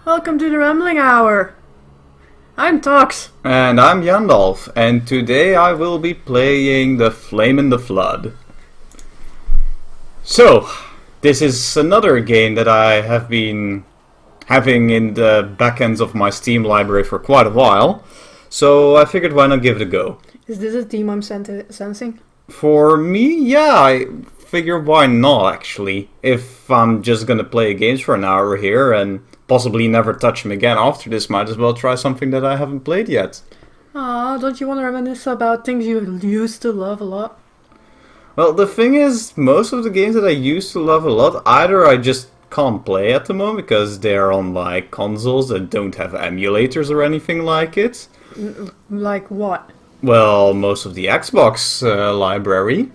Welcome to the Rambling Hour. I'm Tox. And I'm Yandalf, and today I will be playing The Flame in the Flood. So, this is another game that I have been having in the backends of my Steam library for quite a while, so I figured why not give it a go. Is this a theme I'm sensing? For me, yeah, I figure why not actually. If I'm just gonna play games for an hour here and possibly never touch them again after this, might as well try something that I haven't played yet. Aw, don't you want to reminisce about things you used to love a lot? Well, the thing is, most of the games that I used to love a lot, either I just can't play at the moment because they're on like consoles that don't have emulators or anything like it. Like what? Well, most of the Xbox library.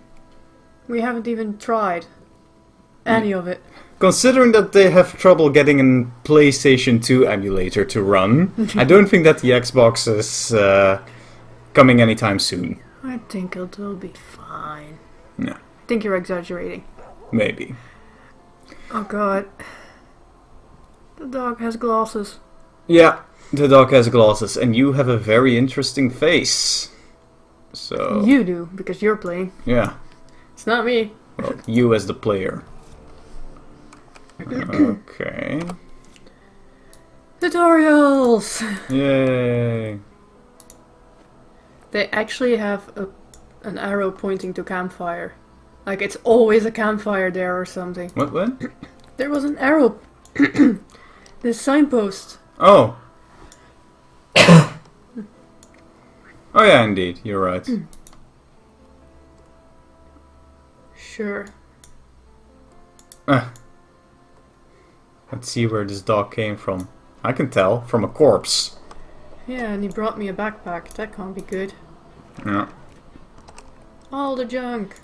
We haven't even tried any of it. Considering that they have trouble getting a PlayStation 2 emulator to run, I don't think that the Xbox is coming anytime soon. I think it'll be fine. Yeah. I think you're exaggerating. Maybe. Oh god. The dog has glasses. Yeah, the dog has glasses, and you have a very interesting face. So... You do, because you're playing. Yeah. It's not me. Well, you as the player. Okay. Tutorials! Yay. They actually have an arrow pointing to campfire. Like it's always a campfire there or something. What? There was an arrow. This signpost. Oh. Oh yeah, indeed. You're right. Sure. Let's see where this dog came from. I can tell, from a corpse. Yeah, and he brought me a backpack. That can't be good. Yeah. All the junk.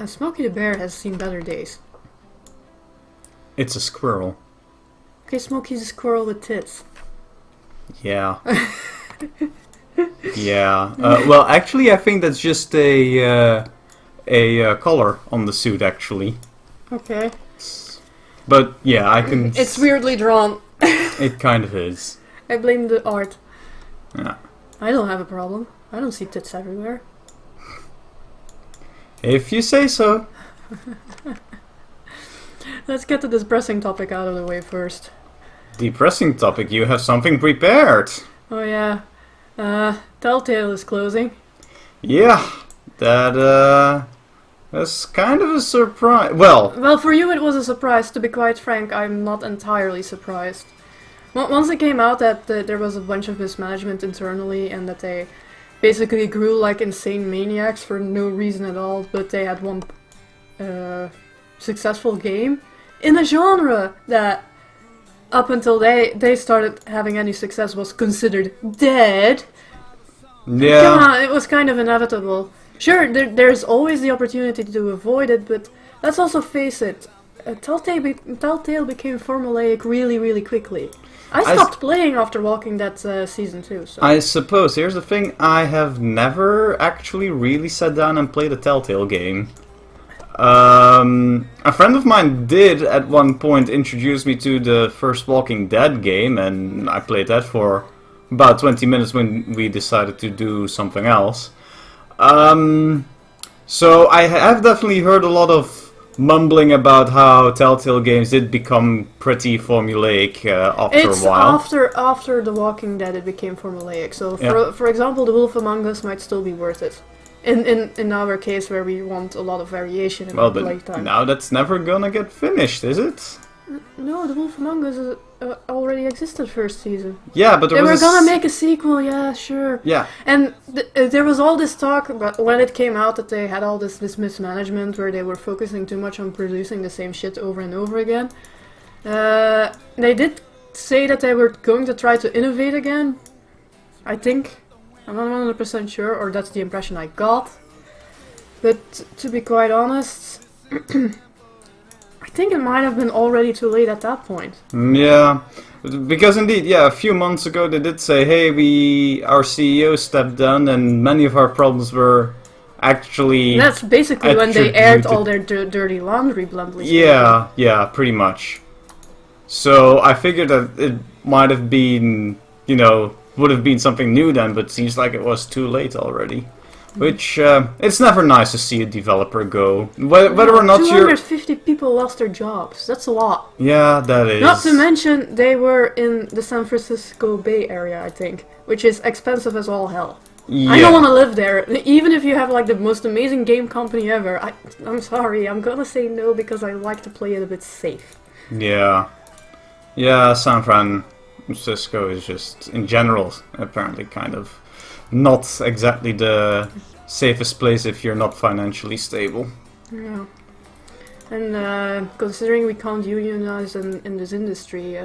Smokey the Bear has seen better days. It's a squirrel. Okay, Smokey's a squirrel with tits. Yeah. Yeah. Well, actually, I think that's just a collar on the suit, actually. Okay. But yeah, I can. It's weirdly drawn. It kind of is. I blame the art. Yeah. I don't have a problem. I don't see tits everywhere. If you say so. Let's get to this pressing topic out of the way first. Depressing topic. You have something prepared. Oh yeah. Telltale is closing. Yeah. That's kind of a surprise. Well, for you it was a surprise. To be quite frank, I'm not entirely surprised. Once it came out that there was a bunch of mismanagement internally and that they basically grew like insane maniacs for no reason at all, but they had one successful game in a genre that up until they started having any success was considered dead. yeah. Come on, it was kind of inevitable. Sure, there's always the opportunity to avoid it, but let's also face it, Telltale became formulaic really, really quickly. I stopped playing after Walking Dead Season 2. So. I suppose, here's the thing, I have never actually really sat down and played a Telltale game. A friend of mine did at one point introduce me to the first Walking Dead game, and I played that for about 20 minutes when we decided to do something else. So I have definitely heard a lot of mumbling about how Telltale Games did become pretty formulaic after a while. After The Walking Dead it became formulaic. So Yeah. for example, The Wolf Among Us might still be worth it. In our case where we want a lot of variation in Well, the but playtime. now that's never gonna get finished, is it? No, The Wolf Among Us already existed first season. Yeah, but They were gonna make a sequel, yeah, sure. Yeah. And there was all this talk about when it came out that they had all this mismanagement where they were focusing too much on producing the same shit over and over again. They did say that they were going to try to innovate again. I think. I'm not 100% sure, or that's the impression I got. But to be quite honest, I think it might have been already too late at that point. Yeah, because indeed, yeah, a few months ago they did say, hey, our CEO stepped down and many of our problems were actually... That's basically when they aired attributed- all their dirty laundry, bluntly speaking. Yeah, pretty much. So I figured that it might have been, would have been something new then, but seems like it was too late already. Which, it's never nice to see a developer go. Whether or not you're... 250 people lost their jobs. That's a lot. Yeah, that is. Not to mention, they were in the San Francisco Bay Area, I think, which is expensive as all hell. Yeah. I don't want to live there. Even if you have like the most amazing game company ever, I'm sorry, I'm gonna say no because I like to play it a bit safe. Yeah. Yeah, San Francisco is just, in general, apparently kind of not exactly the safest place if you're not financially stable. Yeah. And considering we can't unionize in this industry,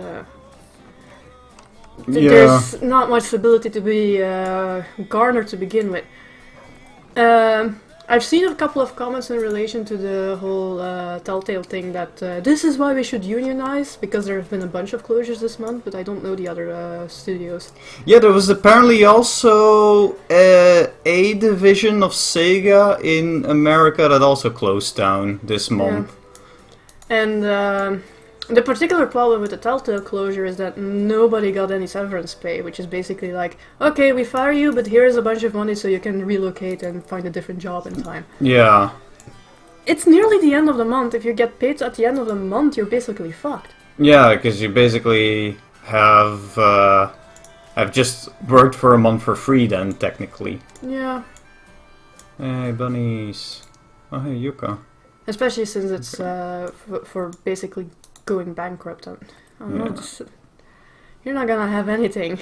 there's not much stability to be garnered to begin with. I've seen a couple of comments in relation to the whole Telltale thing that this is why we should unionize, because there have been a bunch of closures this month, but I don't know the other studios. Yeah, there was apparently also a division of Sega in America that also closed down this month. Yeah. And the particular problem with the Telltale closure is that nobody got any severance pay, which is basically like, okay, we fire you, but here's a bunch of money so you can relocate and find a different job in time. Yeah. It's nearly the end of the month. If you get paid at the end of the month, you're basically fucked. Yeah, because you basically have just worked for a month for free then, technically. Yeah. Hey, bunnies. Oh, hey, Yuka. Especially since it's for basically going bankrupt. I don't know, you're not gonna have anything.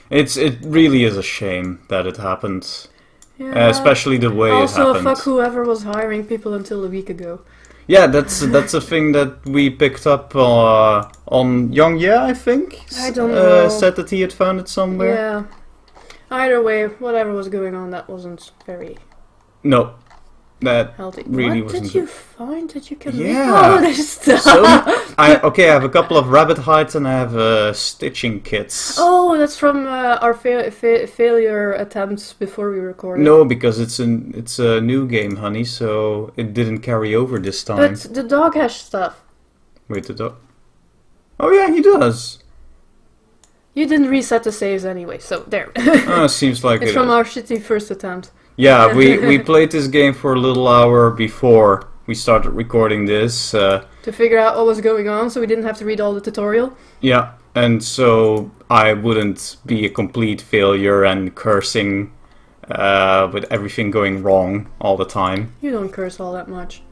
It really is a shame that it happened. Yeah. Especially the way also, it happened. fuck whoever was hiring people until a week ago. Yeah, that's a thing that we picked up on Young I think. I don't know. Said that he had found it somewhere. Yeah. Either way, whatever was going on, that wasn't very No, that healthy. really what wasn't. did you find that you can make Yeah. all this stuff? So, I have a couple of rabbit hides and I have stitching kits. Oh, that's from our failure attempts before we recorded. No, because it's a new game, honey, so it didn't carry over this time. But the dog has stuff. Wait, the dog. Oh yeah, he does. You didn't reset the saves anyway, so there. Seems like It's it. from our shitty first attempt. Yeah, we played this game for a little hour before we started recording this. To figure out what was going on, so we didn't have to read all the tutorial. Yeah, and so I wouldn't be a complete failure and cursing with everything going wrong all the time. You don't curse all that much.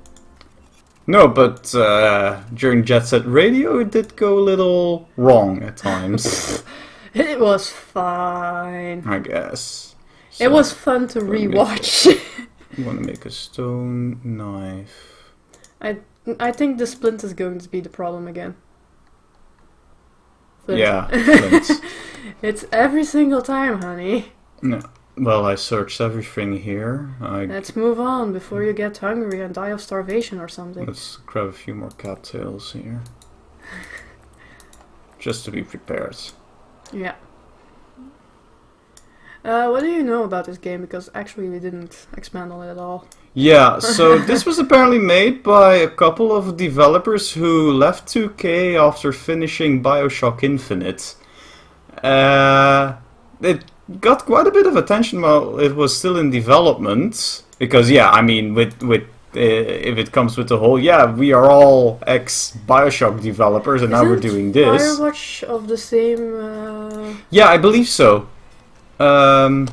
No, but during Jet Set Radio it did go a little wrong at times. It was fine. I guess. It was fun to rewatch. I'm gonna make a stone knife. I think the splint is going to be the problem again. Flint. Yeah, flint. It's every single time, honey. No. Well, I searched everything here. Let's move on before you get hungry and die of starvation or something. Let's grab a few more cattails here. Just to be prepared. Yeah. What do you know about this game? Because actually we didn't expand on it at all. Yeah, so this was apparently made by a couple of developers who left 2K after finishing BioShock Infinite. It got quite a bit of attention while it was still in development. Because, yeah, I mean, with if it comes with the whole, yeah, we are all ex-BioShock developers and now we're doing this. Firewatch of the same... Yeah, I believe so. Well,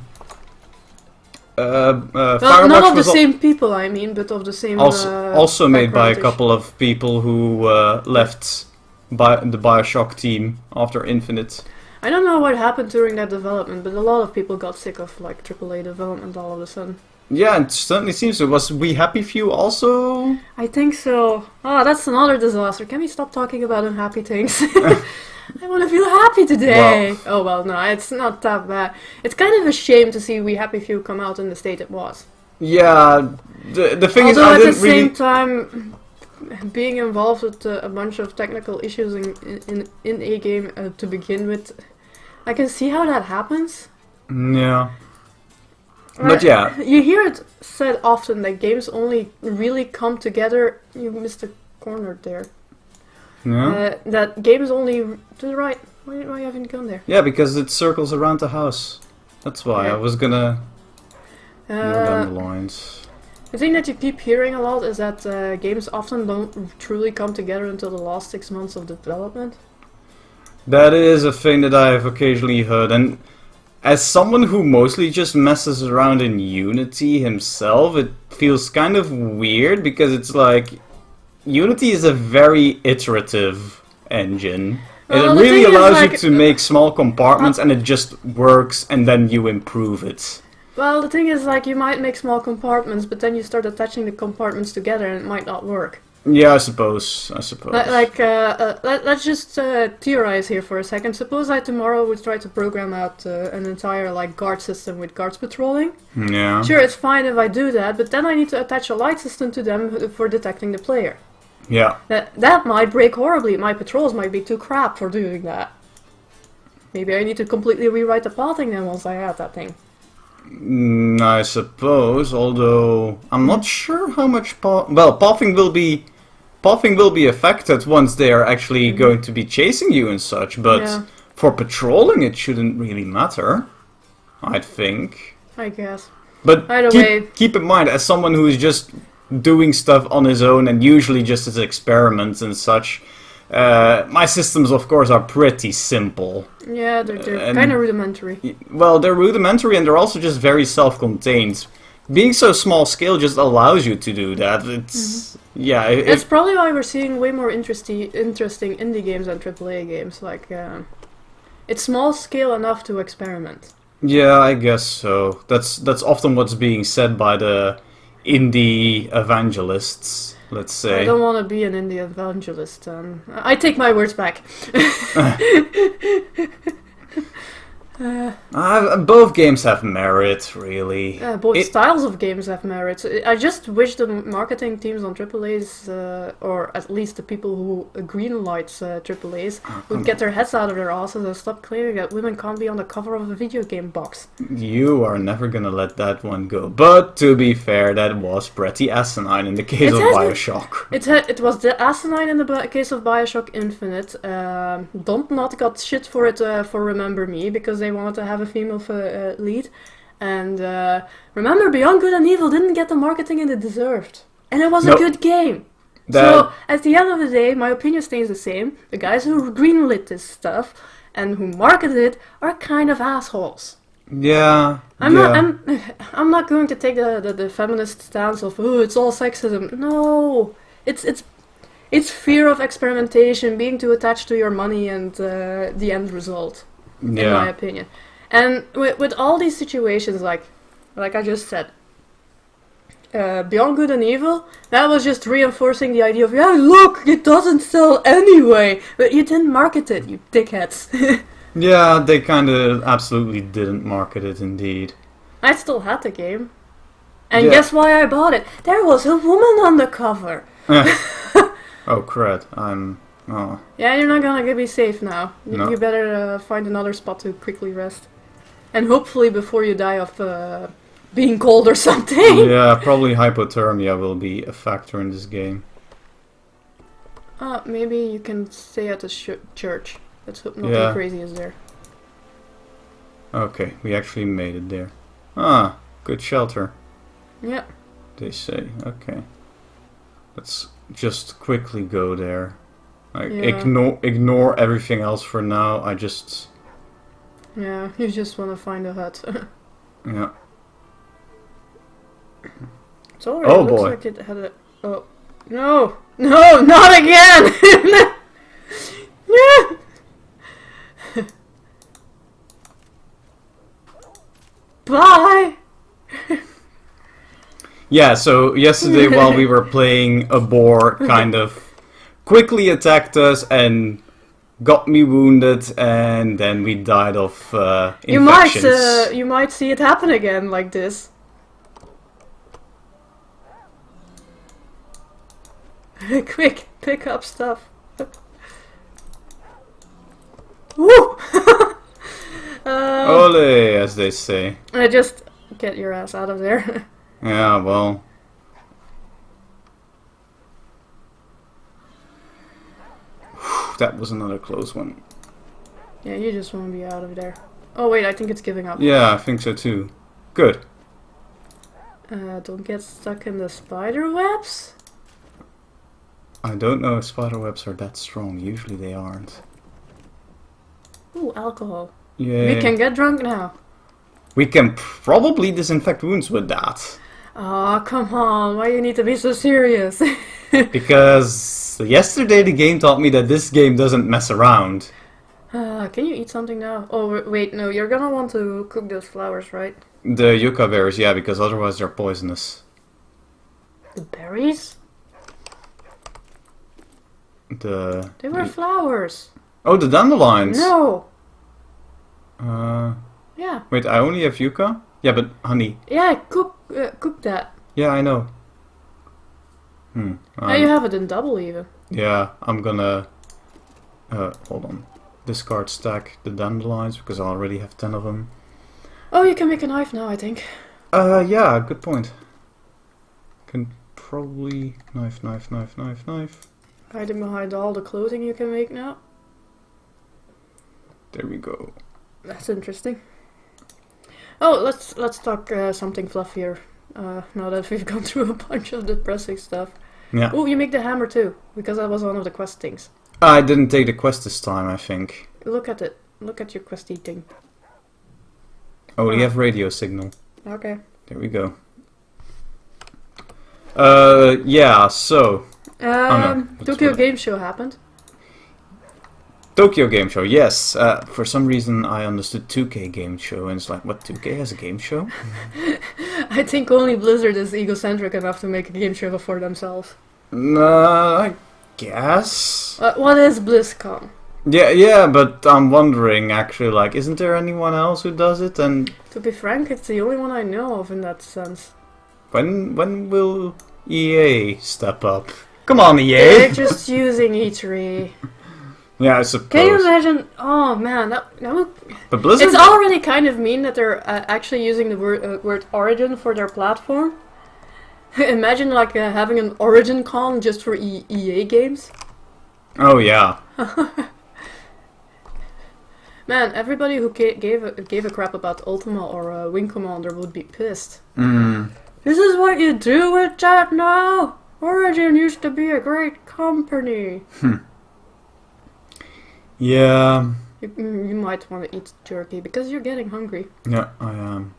not of the same people, I mean, but of the same... Also made by a background-ish. couple of people who left the BioShock team after Infinite. I don't know what happened during that development, but a lot of people got sick of like AAA development all of a sudden. Yeah, it certainly seems so. Was We Happy Few also? I think so. Oh, that's another disaster. Can we stop talking about unhappy things? I want to feel happy today. Well. Oh well, no, it's not that bad. It's kind of a shame to see We Happy Few come out in the state it was. Yeah, the thing is, Although I at the didn't really... same time, being involved with a bunch of technical issues in a game to begin with, I can see how that happens. Yeah. But yeah. You hear it said often that games only really come together. You missed a corner there. Yeah. That games only to the right. Why haven't you gone there? Yeah, because it circles around the house. That's why I was gonna go down the lines. The thing that you keep hearing a lot is that games often don't truly come together until the last 6 months of development. That is a thing that I've occasionally heard, and as someone who mostly just messes around in Unity himself, it feels kind of weird because it's like Unity is a very iterative engine. Well, it really allows like, you to make small compartments and it just works and then you improve it. Well, the thing is, like, you might make small compartments, but then you start attaching the compartments together and it might not work. Yeah, I suppose. Let's just theorize here for a second. Suppose I tomorrow would try to program out an entire, like, guard system with guards patrolling. Yeah. Sure, it's fine if I do that, but then I need to attach a light system to them for detecting the player. Yeah. That might break horribly. My patrols might be too crap for doing that. Maybe I need to completely rewrite the pathing then once I add that thing. I suppose, although I'm not sure how much pathing will be affected once they are actually going to be chasing you and such, but for patrolling it shouldn't really matter, I think. I guess. But either way, keep in mind, as someone who is just doing stuff on his own and usually just as experiments and such, my systems of course are pretty simple. Yeah, they're kind of rudimentary. Well, they're rudimentary and they're also just very self-contained. Being so small scale just allows you to do that. It's it's probably why we're seeing way more interesting indie games than AAA games. Like, it's small scale enough to experiment. Yeah, I guess so. That's often what's being said by the indie evangelists, let's say. I don't want to be an indie evangelist. I take my words back. Both games have merit, really. Both styles of games have merit. I just wish the marketing teams on AAA's, or at least the people who greenlight AAA's, would get their heads out of their asses and stop claiming that women can't be on the cover of a video game box. You are never gonna let that one go. But to be fair, that was pretty asinine in the case of Bioshock. It was the asinine in the case of Bioshock Infinite. Dontnod got shit for it for Remember Me, because they wanted to have a female lead. And remember, Beyond Good and Evil didn't get the marketing it deserved. And it was a good game. So, at the end of the day, my opinion stays the same. The guys who greenlit this stuff and who marketed it are kind of assholes. Yeah. I'm not going to take the feminist stance of, oh, it's all sexism. No. It's fear of experimentation, being too attached to your money and the end result. In my opinion. And with all these situations, like I just said, Beyond Good and Evil, that was just reinforcing the idea of, yeah, look, it doesn't sell anyway, but you didn't market it, you dickheads. Yeah, they kind of absolutely didn't market it, indeed. I still had the game. And guess why I bought it? There was a woman on the cover. Oh, crud. Oh. Yeah, you're not gonna be safe now. No. You better find another spot to quickly rest. And hopefully before you die of being cold or something. Yeah, probably hypothermia will be a factor in this game. Maybe you can stay at the church. Let's hope nothing crazy is there. Okay, we actually made it there. Ah, good shelter. Yeah. They say. Okay. Let's just quickly go there. Ignore everything else for now. Yeah, you just want to find a hut. Yeah. It already looks like it had a... Oh. No! No! Not again! Bye! Yeah, so yesterday while we were playing, a boar kind of quickly attacked us and got me wounded, and then we died of infections. You might see it happen again like this. Quick, pick up stuff. Woo! Ole, as they say. I just Get your ass out of there. Yeah, well. That was another close one. Yeah, you just want to be out of there. Oh wait, I think it's giving up. Yeah, I think so too. Good. Don't get stuck in the spider webs. I don't know if spider webs are that strong. Usually they aren't. Ooh, alcohol. Yeah. We can get drunk now. We can probably disinfect wounds with that. Oh, come on. Why you need to be so serious? Because yesterday the game taught me that this game doesn't mess around. Can you eat something now? Oh, wait, no. You're gonna want to cook those flowers, right? The yucca berries, yeah, because otherwise they're poisonous. The berries? They were flowers. Oh, the dandelions! No! Uh... Yeah. Wait, I only have yucca? Yeah, but honey. Yeah, cook that. Yeah, I know. Now you have it in double even. Yeah, I'm gonna... hold on. Discard stack the dandelions, because I already have 10 of them. Oh, you can make a knife now, I think. Yeah, good point. Can probably... Knife. Hiding behind all the clothing you can make now. There we go. That's interesting. Oh, let's talk something fluffier. Now that we've gone through a bunch of depressing stuff. Yeah. Oh, you make the hammer too, because that was one of the quest things. I didn't take the quest this time, I think. Look at it. Look at your questy thing. Oh, we have radio signal. Okay. There we go. Yeah, so... Tokyo Game Show happened. Tokyo Game Show, yes. For some reason I understood 2K Game Show, and it's like, what, 2K has a game show? I think only Blizzard is egocentric enough to make a game show for themselves. I guess. What is BlizzCon? Yeah, but I'm wondering, actually, like, isn't there anyone else who does it? And to be frank, it's the only one I know of in that sense. when will EA step up? Come on, EA! They're just using E3. Yeah, I suppose. Can you imagine? Oh man, that would... But Blizzard... It's already kind of mean that they're actually using the word Origin for their platform. Imagine like having an Origin Con just for EA games. Oh yeah. Man, everybody who gave a crap about Ultima or Wing Commander would be pissed. This is what you do with that now? Origin used to be a great company. Yeah. You might want to eat jerky because you're getting hungry. Yeah, I am.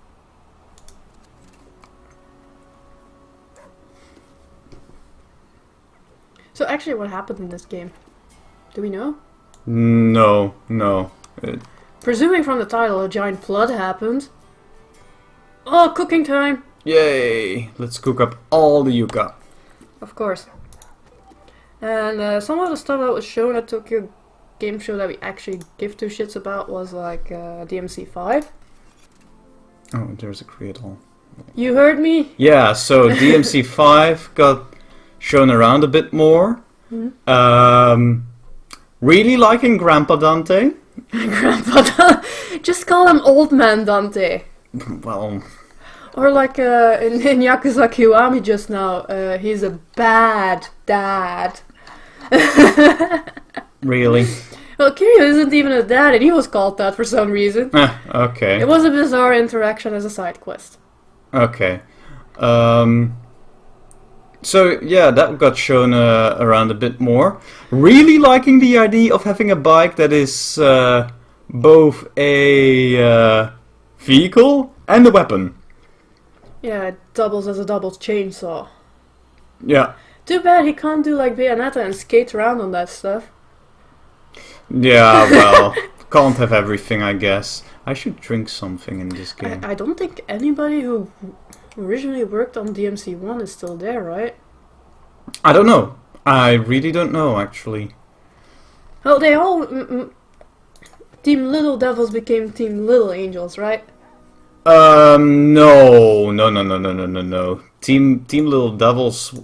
So actually what happened in this game? Do we know? No. Presuming from the title, a giant flood happened. Oh, cooking time! Yay! Let's cook up all the yucca. Of course. And some of the stuff that was shown at Tokyo Game Show that we actually give two shits about was like DMC5. Oh, there's a creator. You heard me? Yeah, so DMC5 got shown around a bit more. Really liking Grandpa Dante. Grandpa Dante. Just call him Old Man Dante. Well... Or like in Yakuza Kiwami just now, he's a bad dad. Really? Well, Kiryu isn't even a dad, and he was called that for some reason. Okay. It was a bizarre interaction as a side quest. Okay. So, yeah, that got shown around a bit more. Really liking the idea of having a bike that is both a vehicle and a weapon. Yeah, it doubles as a double chainsaw. Yeah. Too bad he can't do like Bayonetta and skate around on that stuff. Yeah, well, can't have everything, I guess. I should drink something in this game. I don't think anybody who originally worked on DMC1 is still there, right? I don't know. I really don't know, actually. Well, they all... Team Little Devils became Team Little Angels, right? No. Team Little Devils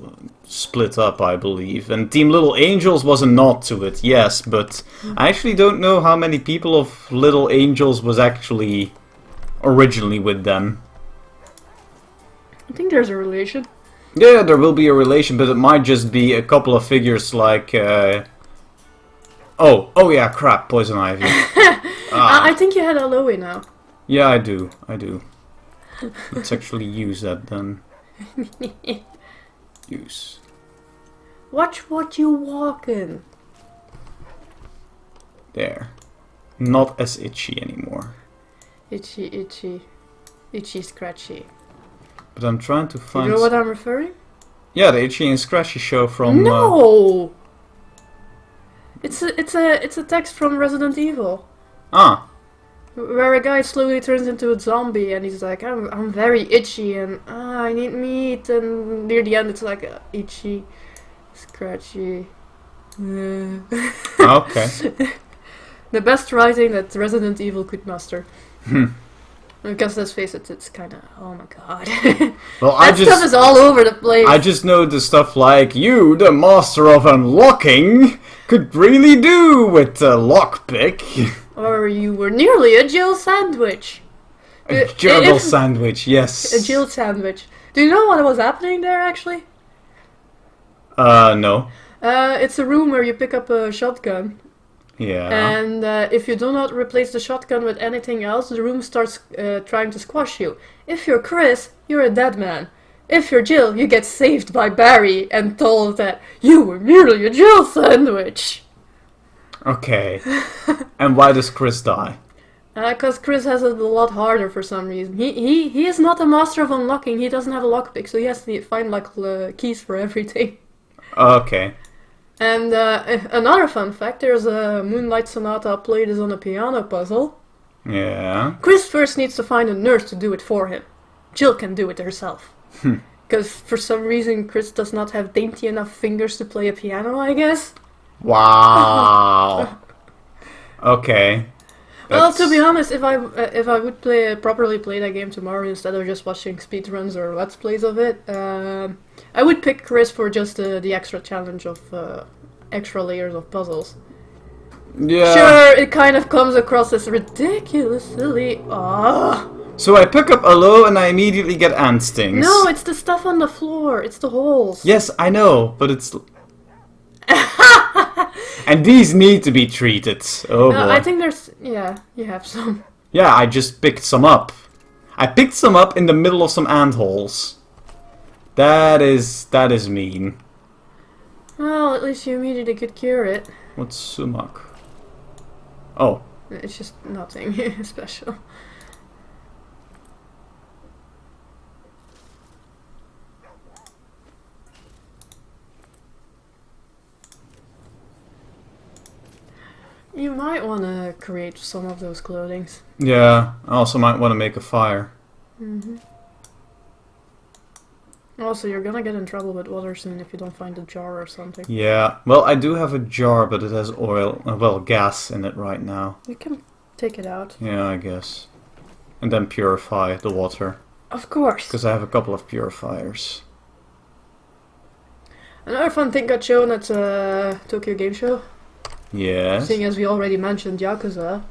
split up, I believe. And Team Little Angels was a nod to it, yes, but I actually don't know how many people of Little Angels was actually originally with them. I think there's a relation. Yeah, there will be a relation, but it might just be a couple of figures like... Oh yeah, crap, poison ivy. I think you had aloe now. Yeah, I do. Let's actually use that then. Use. Watch what you walk in. There. Not as itchy anymore. Itchy, scratchy. But I'm trying to find... You know what I'm referring? Yeah, the Itchy and Scratchy show from... No! It's a text from Resident Evil. Ah. Where a guy slowly turns into a zombie and he's like, I'm very itchy and I need meat, and near the end it's like itchy, scratchy. Okay. The best writing that Resident Evil could muster. Because let's face it, it's kind of, oh my god. Well, that stuff is all over the place. I just know the stuff like, you, the master of unlocking, could really do with a lockpick. Or you were nearly a Jill sandwich. A gerbil sandwich, yes. A Jill sandwich. Do you know what was happening there, actually? No. It's a room where you pick up a shotgun. Yeah. And if you do not replace the shotgun with anything else, the room starts trying to squash you. If you're Chris, you're a dead man. If you're Jill, you get saved by Barry and told that you were merely a Jill sandwich. Okay. And why does Chris die? Because Chris has it a lot harder for some reason. He is not a master of unlocking. He doesn't have a lockpick, so he has to find like keys for everything. Okay. And another fun fact, there's a Moonlight Sonata played as on a piano puzzle. Yeah. Chris first needs to find a nurse to do it for him. Jill can do it herself. Because for some reason Chris does not have dainty enough fingers to play a piano, I guess. Wow. Okay. Well, to be honest, if I would properly play that game tomorrow instead of just watching speedruns or let's plays of it, I would pick Chris for just the extra challenge of extra layers of puzzles. Yeah. Sure, it kind of comes across as ridiculous, silly. So I pick up aloe and I immediately get ant stings. No, it's the stuff on the floor. It's the holes. Yes, I know, but it's... And these need to be treated. Oh boy. I think there's... Yeah, you have some. Yeah, I just picked some up. I picked some up in the middle of some ant holes. That is mean. Well, at least you immediately could cure it. What's sumac? Oh. It's just nothing special. You might want to create some of those clothings. Yeah, I also might want to make a fire. Also, you're gonna get in trouble with water soon if you don't find a jar or something. Yeah, well, I do have a jar, but it has oil, well, gas in it right now. You can take it out. Yeah, I guess. And then purify the water. Of course. Because I have a couple of purifiers. Another fun thing got shown at Tokyo Game Show. Yes. Seeing as we already mentioned Yakuza.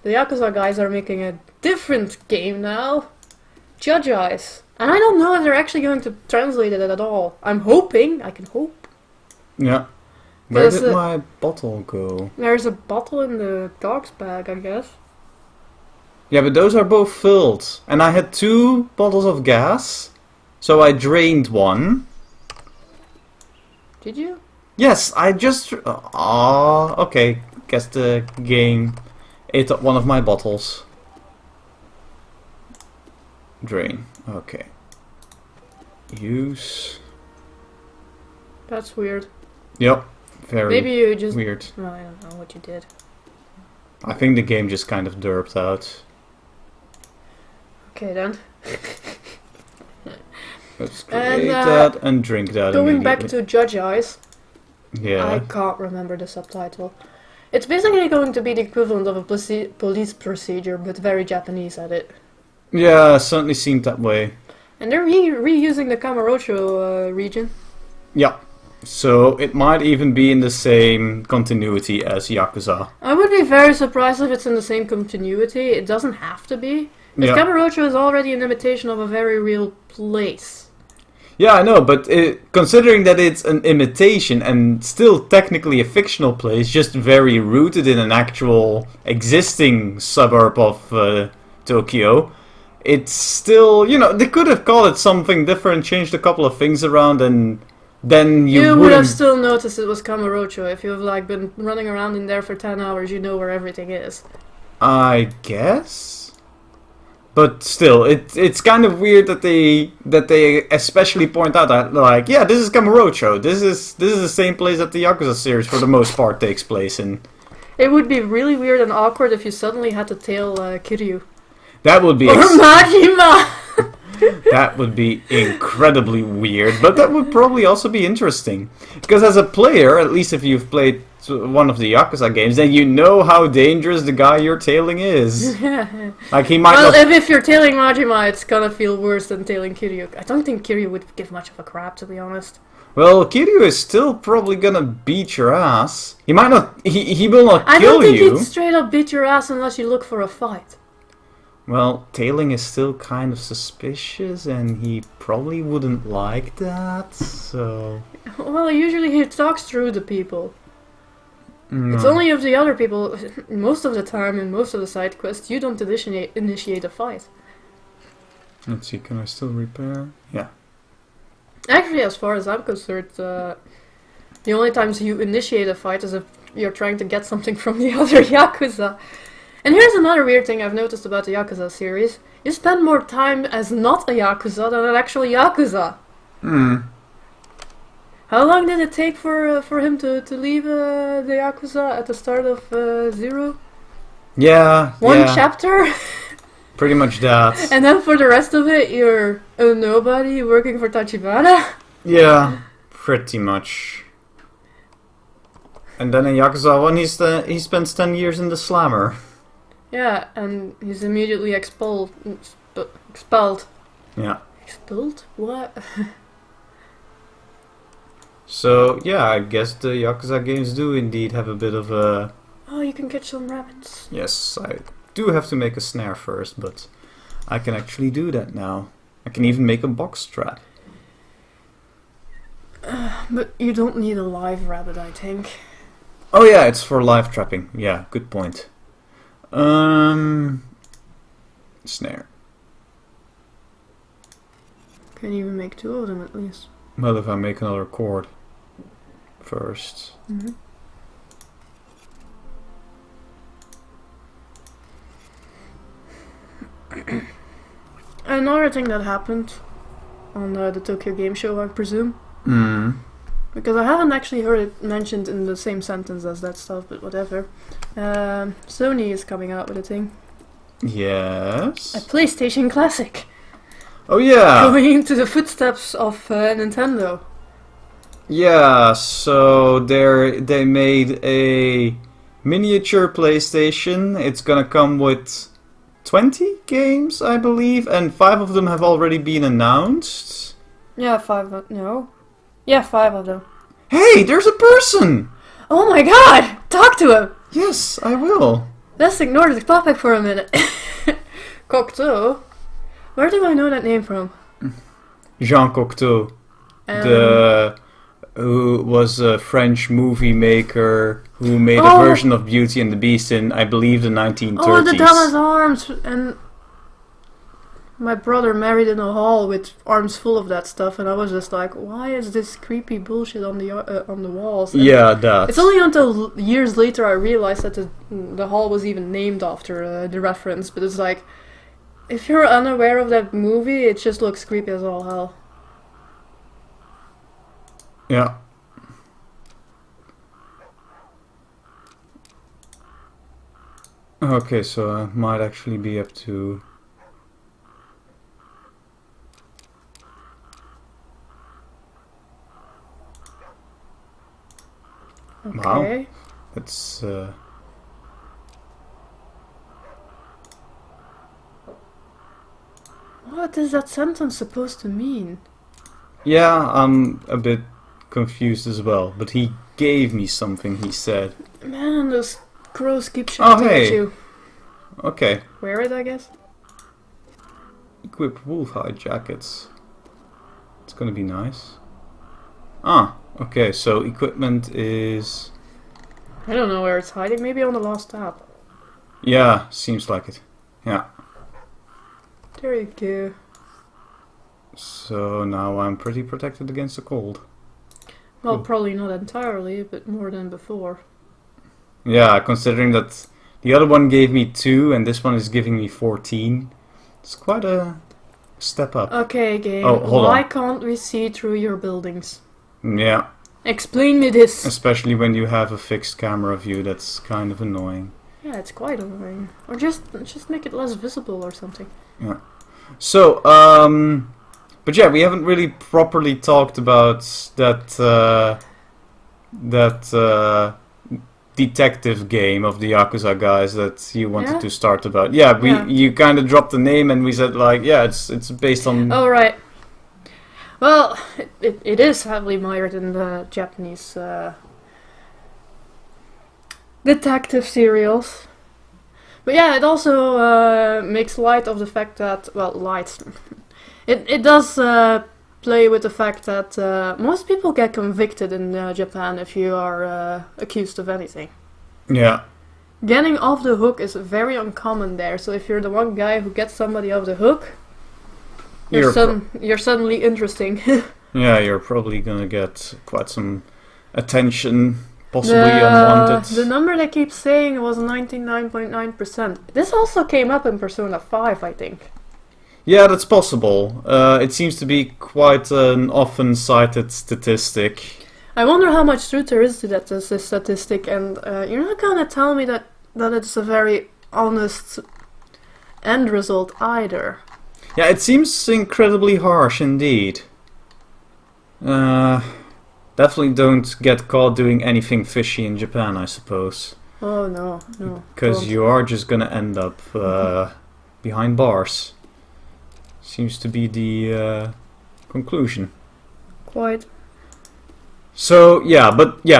The Yakuza guys are making a different game now. Judge Eyes. And I don't know if they're actually going to translate it at all. I'm hoping. I can hope. Yeah. Where did my bottle go? There's a bottle in the dog's bag, I guess. Yeah, but those are both filled. And I had 2 bottles of gas. So I drained one. Did you? Yes, I just... okay. Guess the game ate up one of my bottles. Drain. Okay. Use. That's weird. Yep. Very Maybe you just... weird. Well, I don't know what you did. I think the game just kind of derped out. Okay then. Let's create that and drink that Going back to Judge Eyes. Yeah. I can't remember the subtitle. It's basically going to be the equivalent of a police procedure, but very Japanese at it. Yeah, it certainly seemed that way. And they're reusing the Kamurocho region. Yeah. So it might even be in the same continuity as Yakuza. I would be very surprised if it's in the same continuity. It doesn't have to be. If Kamurocho is already an imitation of a very real place. Yeah, I know, but considering that it's an imitation and still technically a fictional place, just very rooted in an actual existing suburb of Tokyo, it's still, they could have called it something different, changed a couple of things around, and then you would have still noticed it was Kamurocho. If you've been running around in there for 10 hours, you know where everything is. I guess. But still, it's kind of weird that they especially point out that this is Kamurocho. This is the same place that the Yakuza series for the most part takes place in. It would be really weird and awkward if you suddenly had to tail Kiryu. That would be or Majima. That would be incredibly weird, but that would probably also be interesting. Because as a player, at least if you've played one of the Yakuza games, then you know how dangerous the guy you're tailing is. He might not... if you're tailing Majima, it's gonna feel worse than tailing Kiryu. I don't think Kiryu would give much of a crap, to be honest. Well, Kiryu is still probably gonna beat your ass. He might not... He will not kill you. I don't think he'd straight up beat your ass unless you look for a fight. Well, tailing is still kind of suspicious, and he probably wouldn't like that, so... Well, usually he talks through the people. No. It's only if the other people, most of the time in most of the side quests, you don't initiate a fight. Let's see, can I still repair? Yeah. Actually, as far as I'm concerned, the only times you initiate a fight is if you're trying to get something from the other Yakuza. And here's another weird thing I've noticed about the Yakuza series. You spend more time as not a Yakuza than an actual Yakuza. How long did it take for him to leave the Yakuza at the start of Zero? Yeah. One chapter? Pretty much that. And then for the rest of it, you're a nobody working for Tachibana? Yeah, pretty much. And then in Yakuza 1, he spends 10 years in the slammer. Yeah, and he's immediately expelled. Yeah. Expelled? What? So, yeah, I guess the Yakuza games do indeed have a bit of a... Oh, you can catch some rabbits. Yes, I do have to make a snare first, but I can actually do that now. I can even make a box trap. But you don't need a live rabbit, I think. Oh yeah, it's for live trapping. Yeah, good point. Snare. Can you even make 2 of them at least? Well, if I make another chord first. Mm-hmm. Another thing that happened on the Tokyo Game Show, I presume. Because I haven't actually heard it mentioned in the same sentence as that stuff, but whatever. Sony is coming out with a thing. Yes. A PlayStation Classic. Oh yeah. Going into the footsteps of Nintendo. Yeah, so they made a miniature PlayStation. It's gonna come with 20 games, I believe, and 5 of them have already been announced. Yeah, 5 no. Yeah, 5 of them. Hey, there's a person! Oh my god! Talk to him! Yes, I will. Let's ignore the topic for a minute. Cocteau? Where do I know that name from? Jean Cocteau. Who was a French movie maker who made a version of Beauty and the Beast in, I believe, the 1930s. Oh, the Dallas Arms! And my brother married in a hall with arms full of that stuff, and I was just like, why is this creepy bullshit on the walls? And yeah, that. It's only until years later I realized that the hall was even named after the reference, but it's like, if you're unaware of that movie, it just looks creepy as all hell. Yeah. Okay, so I might actually be up to... Okay. Wow. That's... What is that sentence supposed to mean? Yeah, I'm a bit confused as well, but he gave me something, he said. Man, those crows keep shouting at you. Okay. Wear it, I guess? equipped wolf hide jackets. It's gonna be nice. Ah, okay, so equipment is... I don't know where it's hiding. Maybe on the last tab. Yeah, seems like it. Yeah. There you go. So now I'm pretty protected against the cold. Well, Cool. probably not entirely, but more than before. Yeah, considering that the other one gave me 2 and this one is giving me 14. It's quite a step up. Okay, game. Oh, hold Why on. can't we see through your buildings? Yeah, Explain me this. especially when you have a fixed camera view, that's kind of annoying. Yeah, it's quite annoying. Or just make it less visible or something. Yeah. So, but yeah, we haven't really properly talked about that detective game of the Yakuza guys that you wanted Yeah? to start about. Yeah, Yeah. you kind of dropped the name and we said like, yeah, it's based on. Oh, right. Well, it is heavily mired in the Japanese detective serials. But yeah, it also makes light of the fact that, well, light. It does play with the fact that most people get convicted in Japan if you are accused of anything. Yeah. Getting off the hook is very uncommon there, so if you're the one guy who gets somebody off the hook, you're suddenly interesting. Yeah, you're probably gonna get quite some attention, possibly unwanted. The number they keep saying was 99.9%. This also came up in Persona 5, I think. Yeah, that's possible. It seems to be quite an often cited statistic. I wonder how much truth there is to that this statistic, and you're not gonna tell me that it's a very honest end result either. Yeah, it seems incredibly harsh indeed. Definitely don't get caught doing anything fishy in Japan, I suppose. Oh no. Because don't. you are just gonna end up behind bars. Seems to be the conclusion. Quite. So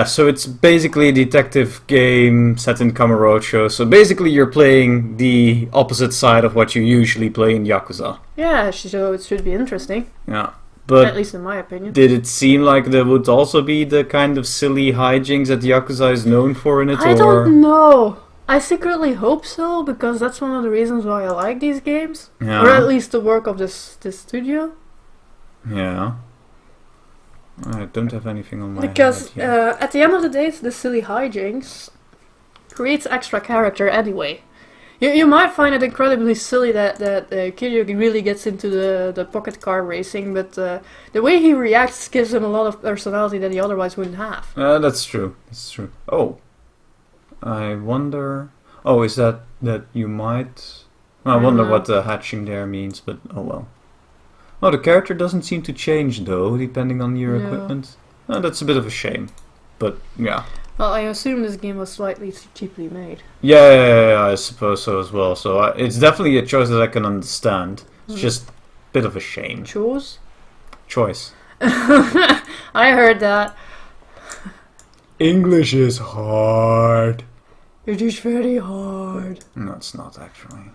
so it's basically a detective game set in Kamurocho. So basically you're playing the opposite side of what you usually play in Yakuza. Yeah, so it should be interesting. Yeah. But At least in my opinion. did it seem like there would also be the kind of silly hijinks that Yakuza is known for in it? I don't know. I secretly hope so, because that's one of the reasons why I like these games. Yeah. Or at least the work of this studio. Yeah. I don't have anything on my Because head here. at the end of the day, the silly hijinks creates extra character anyway. You might find it incredibly silly that Kiryu really gets into the pocket car racing, but the way he reacts gives him a lot of personality that he otherwise wouldn't have. That's true. That's true. Oh. I wonder... Oh, is that you might... I wonder what the hatching there means, but oh well. Oh, the character doesn't seem to change though, depending on your No. equipment. That's a bit of a shame. But, yeah. Well, I assume this game was slightly cheaply made. Yeah, I suppose so as well. So it's definitely a choice that I can understand. It's just a bit of a shame. Choose? Choice. I heard that. English is hard. It is very hard. No, it's not actually.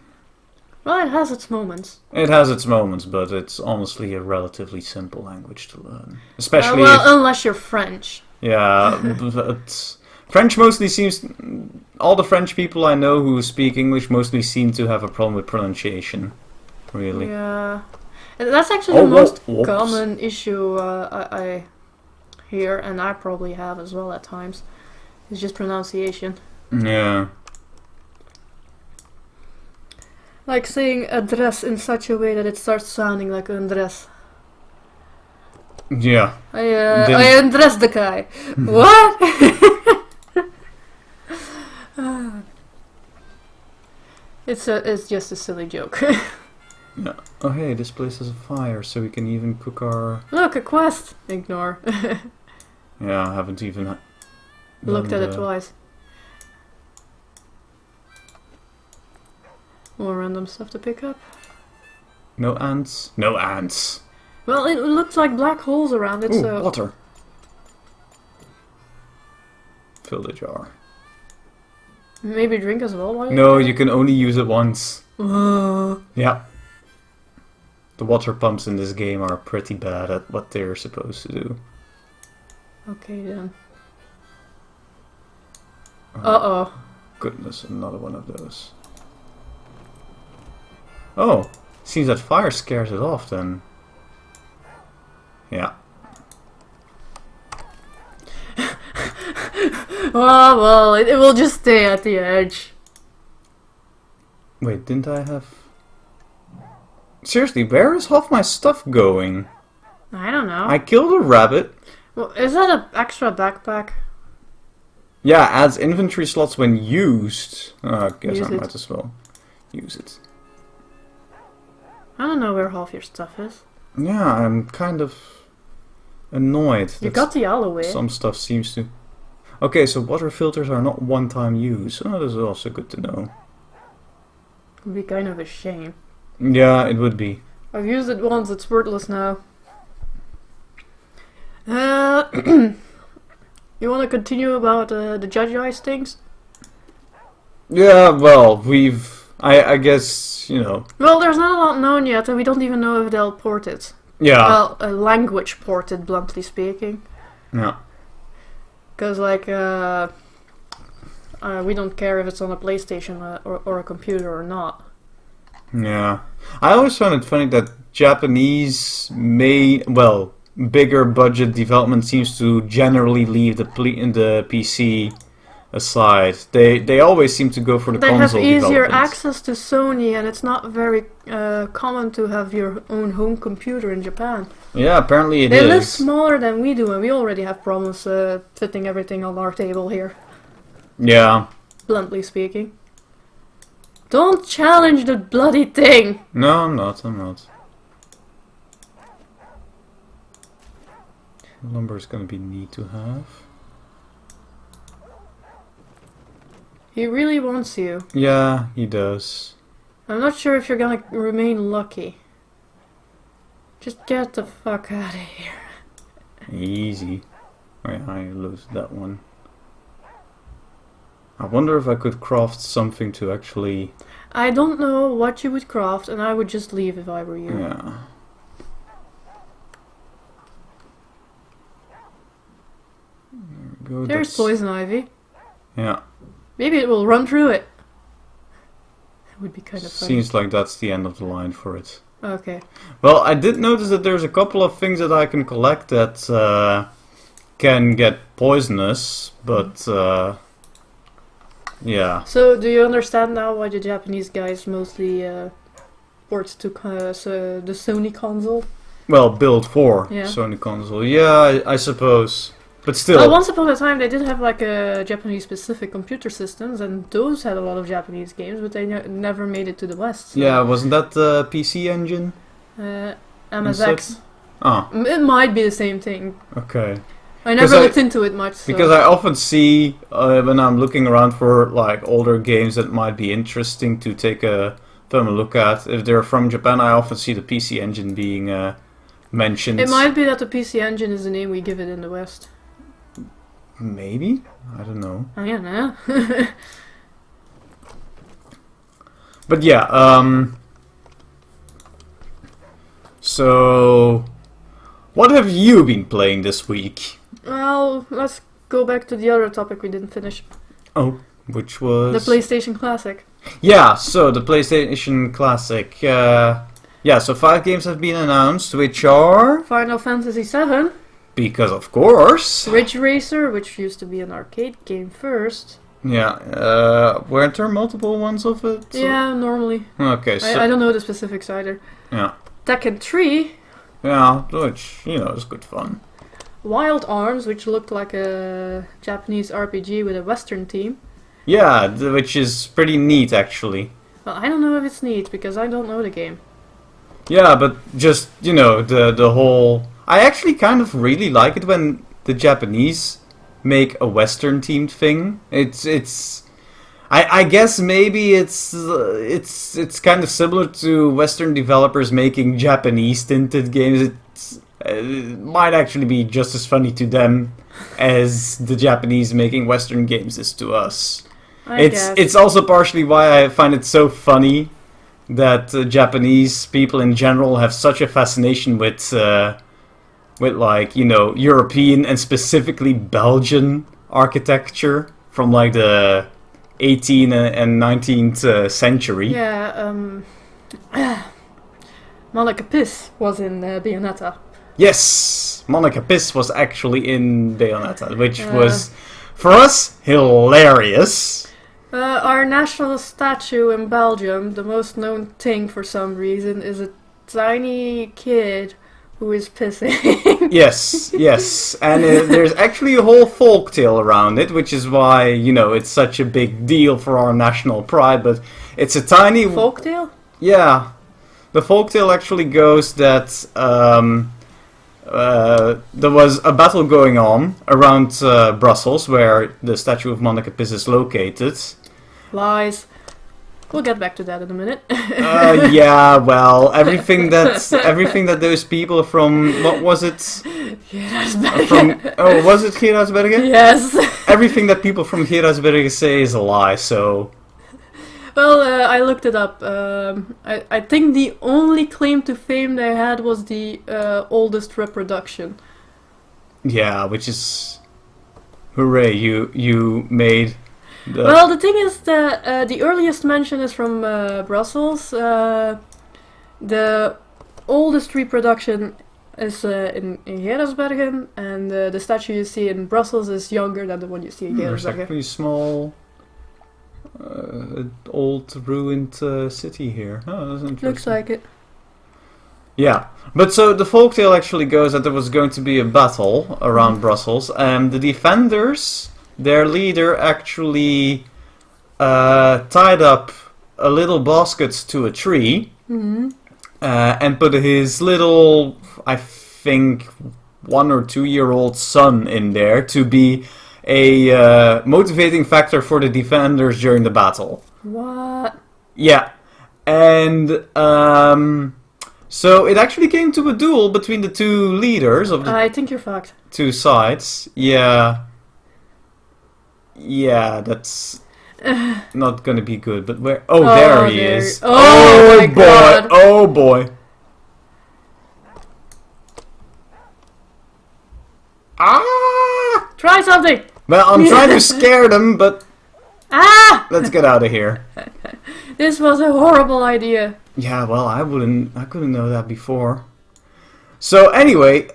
Well, it has its moments. It has its moments, but it's honestly a relatively simple language to learn. Especially unless you're French. Yeah, but French mostly seems... All the French people I know who speak English mostly seem to have a problem with pronunciation. Really. Yeah. And that's actually the most common issue I hear, and I probably have as well at times. It's just pronunciation. Yeah. Like saying address in such a way that it starts sounding like undress. Yeah. I undressed the guy. What? It's just a silly joke. Yeah. Oh hey, this place has a fire, so we can even cook our... Look, a quest. Ignore. Yeah, I haven't even... Looked at it twice. More random stuff to pick up. No ants? No ants. Well, it looks like black holes around it, Ooh, so... water. Fill the jar. Maybe drink as well while No, you can only use it once. Uh, Yeah. The water pumps in this game are pretty bad at what they're supposed to do. Okay then. Uh-oh. Goodness, another one of those. Oh, seems that fire scares it off then. Yeah. Well, it will just stay at the edge. Wait, didn't I have... Seriously, where is half my stuff going? I don't know. I killed a rabbit. Well, is that an extra backpack? Yeah, adds inventory slots when used. I guess Use I it. might as well use it. I don't know where half your stuff is. Yeah, I'm kind of annoyed. You that got the alleyway. some stuff seems to... Okay, so water filters are not one-time use. Oh, this is also good to know. Would be kind of a shame. Yeah, it would be. I've used it once, it's worthless now. You want to continue about the judge eyes things? Yeah, well, I guess, you know... Well, there's not a lot known yet, and we don't even know if they'll port it. Yeah. Well, a language ported, bluntly speaking. Yeah. Because, like, we don't care if it's on a PlayStation or a computer or not. Yeah. I always found it funny that Japanese bigger budget development seems to generally leave the PC aside. They always seem to go for the They console have easier development. access to Sony, and it's not very common to have your own home computer in Japan. Yeah, apparently it They is. live smaller than we do, and we already have problems fitting everything on our table here, Yeah. bluntly speaking. Don't challenge the bloody thing! No, I'm not. Lumber is gonna be neat to have. He really wants you. Yeah, he does. I'm not sure if you're gonna remain lucky. Just get the fuck out of here. Easy. Wait, I lose that one. I wonder if I could craft something to actually... I don't know what you would craft, and I would just leave if I were you. Yeah. There we go. There's poison ivy. Yeah. Maybe it will run through it. That would be kind of funny. Seems like that's the end of the line for it. Okay. Well, I did notice that there's a couple of things that I can collect that can get poisonous, but yeah. So, do you understand now why the Japanese guys mostly port to the Sony console? Well, built for Yeah. Sony console. Yeah, I suppose. But still. Well, once upon a time they did have like Japanese-specific computer systems, and those had a lot of Japanese games, but they never made it to the West. So. Yeah, wasn't that the PC engine? MSX. Ah, It might be the same thing. okay. I never 'Cause looked into it much. So. Because I often see, when I'm looking around for like older games that might be interesting to take a film a look at, if they're from Japan, I often see the PC engine being mentioned. It might be that the PC Engine is the name we give it in the West. Maybe? I don't know. I don't know. But yeah, so what have you been playing this week? Well, let's go back to the other topic we didn't finish. Oh, which was... The PlayStation Classic. Yeah, so the PlayStation Classic. Yeah, so 5 games have been announced, which are... Final Fantasy VII. Because of course. Ridge Racer, which used to be an arcade game first. Yeah, weren't there multiple ones of it? Yeah, normally. Okay, so... I don't know the specifics either. Yeah. Tekken 3. Yeah, which, you know, is good fun. Wild Arms, which looked like a Japanese RPG with a Western theme. Yeah, which is pretty neat, actually. Well, I don't know if it's neat, because I don't know the game. Yeah, but just, you know, the whole... I actually kind of really like it when the Japanese make a Western-themed thing. It's... I guess maybe it's kind of similar to Western developers making Japanese-tinted games. It might actually be just as funny to them as the Japanese making Western games is to us. I guess. It's also partially why I find it so funny that Japanese people in general have such a fascination with like, you know, European and specifically Belgian architecture from like the 18th and 19th century. Yeah, Monica Piss was in Bayonetta. Yes, Monica Piss was actually in Bayonetta, which was, for us, hilarious. Our national statue in Belgium, the most known thing for some reason, is a tiny kid who is pissing. Yes, and there's actually a whole folktale around it, which is why, you know, it's such a big deal for our national pride, but it's a tiny... Folktale? Yeah. The folktale actually goes that there was a battle going on around Brussels, where the statue of Monica Piss is located. Lies. We'll get back to that in a minute. Yeah, well, everything that those people from, what was it? Was it Geraardsbergen? Yes. Everything that people from Geraardsbergen say is a lie, so... Well, I looked it up. I think the only claim to fame they had was the oldest reproduction. Yeah, which is... Hooray, you made... Well, the thing is that the earliest mention is from Brussels. The oldest reproduction is in Geraardsbergen, and the statue you see in Brussels is younger than the one you see in There's Geraardsbergen. actually a small, old ruined city here. Oh, that's interesting. Looks like it. Yeah, but so the folktale actually goes that there was going to be a battle around Brussels, and the defenders, their leader, actually tied up a little basket to a tree, and put his little, I think, 1 or 2 year old son in there to be a motivating factor for the defenders during the battle. What? Yeah, and so it actually came to a duel between the two leaders of the I think you're fucked. two sides. Yeah, that's not gonna be good. But where? Oh, there he is. Oh my boy! God. Oh boy! Ah! Try something! Well, I'm trying to scare them, but Ah! let's get out of here. This was a horrible idea. Yeah, well, I couldn't know that before. So anyway,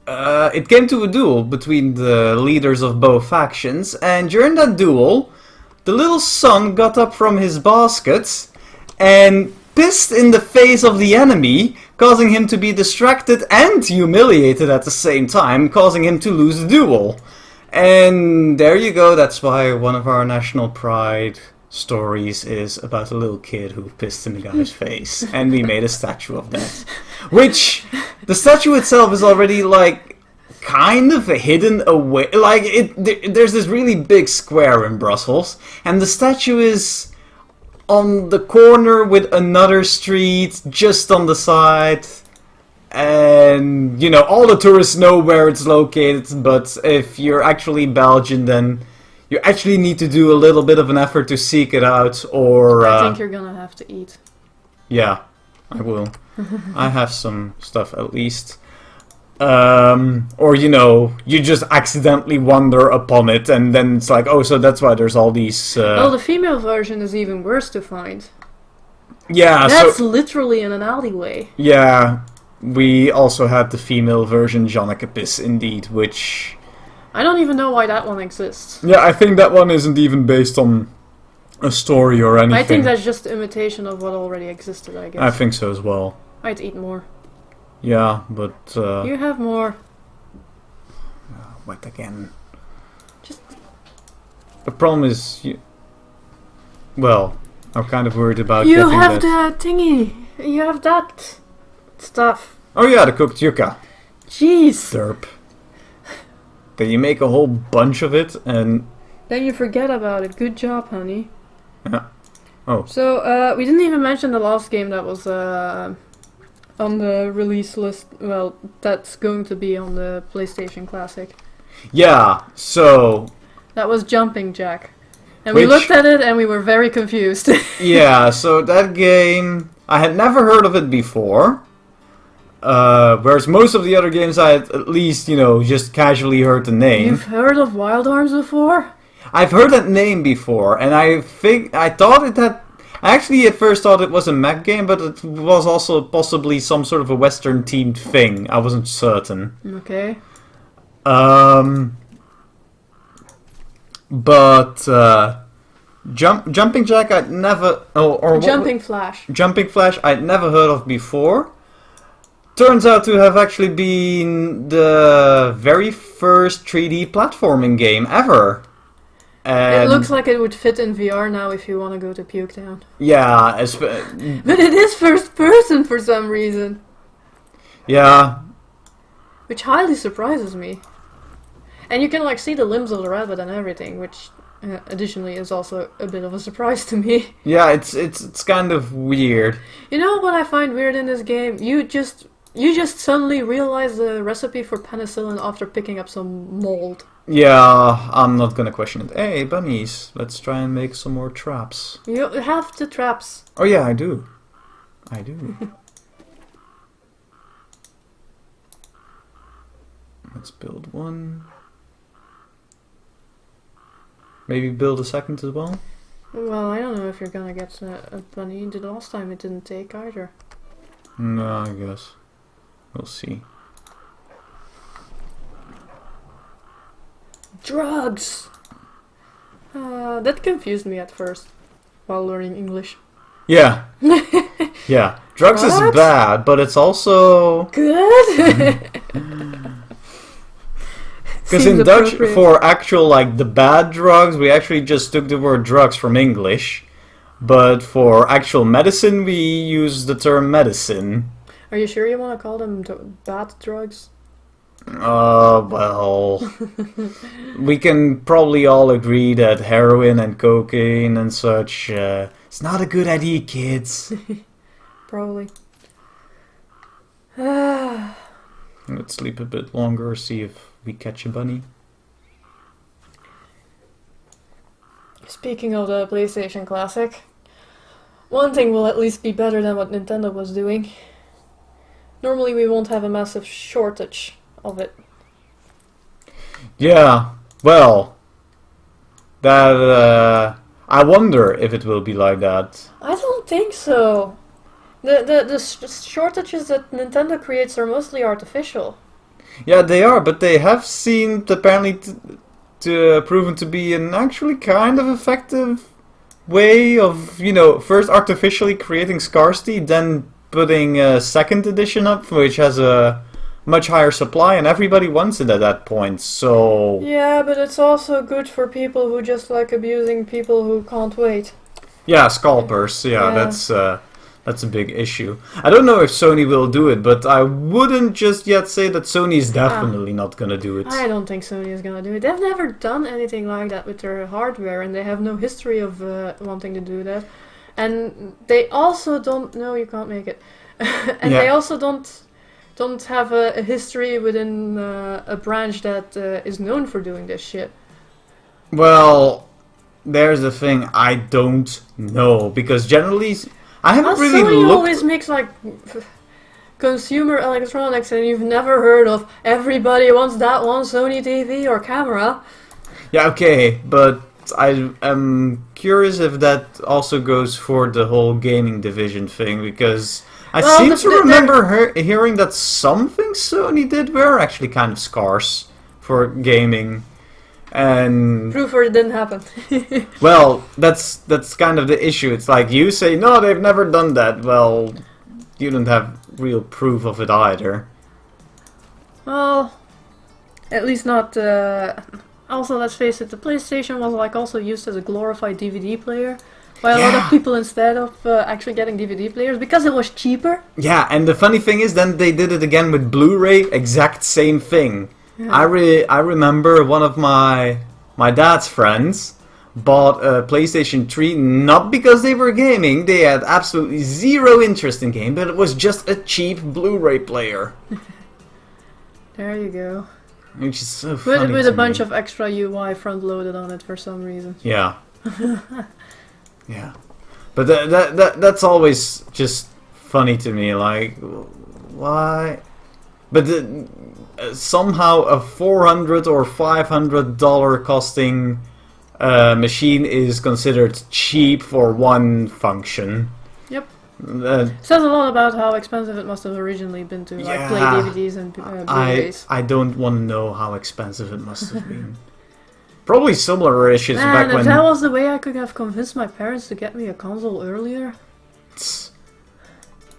it came to a duel between the leaders of both factions, and during that duel, the little son got up from his basket and pissed in the face of the enemy, causing him to be distracted and humiliated at the same time, causing him to lose the duel. And there you go, that's why one of our national pride stories is about a little kid who pissed in the guy's face, and we made a statue of that. Which, the statue itself is already, like, kind of hidden away. Like, there's this really big square in Brussels, and the statue is on the corner with another street just on the side. And, you know, all the tourists know where it's located, but if you're actually Belgian, then you actually need to do a little bit of an effort to seek it out, or... I think you're gonna have to eat. Yeah, I will. I have some stuff at least. Or, you know, you just accidentally wander upon it, and then it's like, oh, so that's why there's all these... Well, the female version is even worse to find. Yeah, That's so... literally in an alleyway. Yeah, we also had the female version, Jonica Piss, indeed, which... I don't even know why that one exists. Yeah, I think that one isn't even based on a story or anything. I think that's just imitation of what already existed, I guess. I think so as well. I'd eat more. Yeah, but... You have more. What again? Just... The problem is... Well, I'm kind of worried about You getting have that... the thingy. You have that stuff. Oh yeah, the cooked yucca. Jeez. Derp. Then you make a whole bunch of it, and... Then you forget about it. Good job, honey. Yeah. Oh. So, we didn't even mention the last game that was on the release list. Well, that's going to be on the PlayStation Classic. Yeah, so... That was Jumping Jack. And we looked at it and we were very confused. Yeah, so that game, I had never heard of it before. Whereas most of the other games I had at least, just casually heard the name. You've heard of Wild Arms before? I've heard that name before, and I thought it had... I actually at first thought it was a mech game, but it was also possibly some sort of a Western-themed thing. I wasn't certain. Okay. But Jumping Jack I'd never... Jumping Flash. Jumping Flash I'd never heard of before. Turns out to have actually been the very first 3D platforming game ever. And it looks like it would fit in VR now if you want to go to Puke Town. Yeah. But it is first person for some reason. Yeah. Which highly surprises me. And you can see the limbs of the rabbit and everything, which additionally is also a bit of a surprise to me. Yeah, it's kind of weird. You know what I find weird in this game? You just suddenly realize the recipe for penicillin after picking up some mold. Yeah, I'm not gonna question it. Hey, bunnies, let's try and make some more traps. You have the traps. Oh yeah, I do. Let's build one. Maybe build a second as well? Well, I don't know if you're gonna get a bunny. The last time it didn't take either. No, I guess. We'll see. Drugs! That confused me at first, while learning English. Yeah. Yeah. Drugs is bad, but it's also... good? Because in Dutch, for actual, the bad drugs, we actually just took the word drugs from English. But for actual medicine, we use the term medicine. Are you sure you want to call them bad drugs? Well... we can probably all agree that heroin and cocaine and such, it's not a good idea, kids. Probably. Let's sleep a bit longer, see if we catch a bunny. Speaking of the PlayStation Classic, one thing will at least be better than what Nintendo was doing. Normally we won't have a massive shortage of it. Yeah, well, that, I wonder if it will be like that. I don't think so. The shortages that Nintendo creates are mostly artificial. Yeah, they are, but they have seemed apparently to proven to be an actually kind of effective way of, first artificially creating scarcity, then putting a second edition up, which has a much higher supply, and everybody wants it at that point, so... Yeah, but it's also good for people who just like abusing people who can't wait. Yeah, scalpers, yeah. That's a big issue. I don't know if Sony will do it, but I wouldn't just yet say that Sony is definitely not gonna do it. I don't think Sony is gonna do it. They've never done anything like that with their hardware, and they have no history of wanting to do that. And they also don't... No, you can't make it. And they also don't have a history within a branch that is known for doing this shit. Well, there's the thing, I don't know, because generally... I haven't really Sony looked... always makes consumer electronics, and you've never heard of everybody wants that one Sony TV or camera. Yeah, okay, but I am curious if that also goes for the whole gaming division thing, because I seem to remember hearing that some things Sony did were actually kind of scarce for gaming. And proof or it didn't happen. well, that's kind of the issue. It's like you say, no, they've never done that. Well, you don't have real proof of it either. Well, at least not. Also, let's face it, the PlayStation was also used as a glorified DVD player by a lot of people instead of actually getting DVD players because it was cheaper. Yeah, and the funny thing is, then they did it again with Blu-ray, exact same thing. Yeah. I remember one of my dad's friends bought a PlayStation 3 not because they were gaming, they had absolutely zero interest in game, but it was just a cheap Blu-ray player. There you go. Which is so funny with a bunch of extra UI front-loaded on it for some reason. Yeah. Yeah. But that's always just funny to me, like, why? But somehow a $400 or $500 costing machine is considered cheap for one function. Yep. Says a lot about how expensive it must have originally been to like play DVDs and Blu-rays. I don't want to know how expensive it must have been. Probably similar issues back when... if that was the way I could have convinced my parents to get me a console earlier.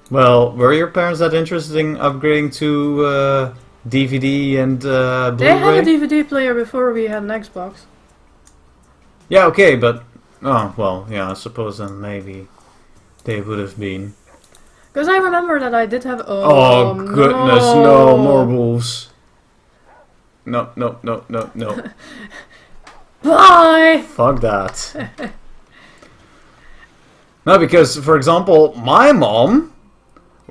Well, were your parents that interested in upgrading to DVD and Blu-ray? They had a DVD player before we had an Xbox. Yeah, okay, but... Oh, well, yeah, I suppose then maybe they would have been. Because I remember that I did have... Oh goodness, no, more wolves. No. Bye! Fuck that. No, because, for example, my mom...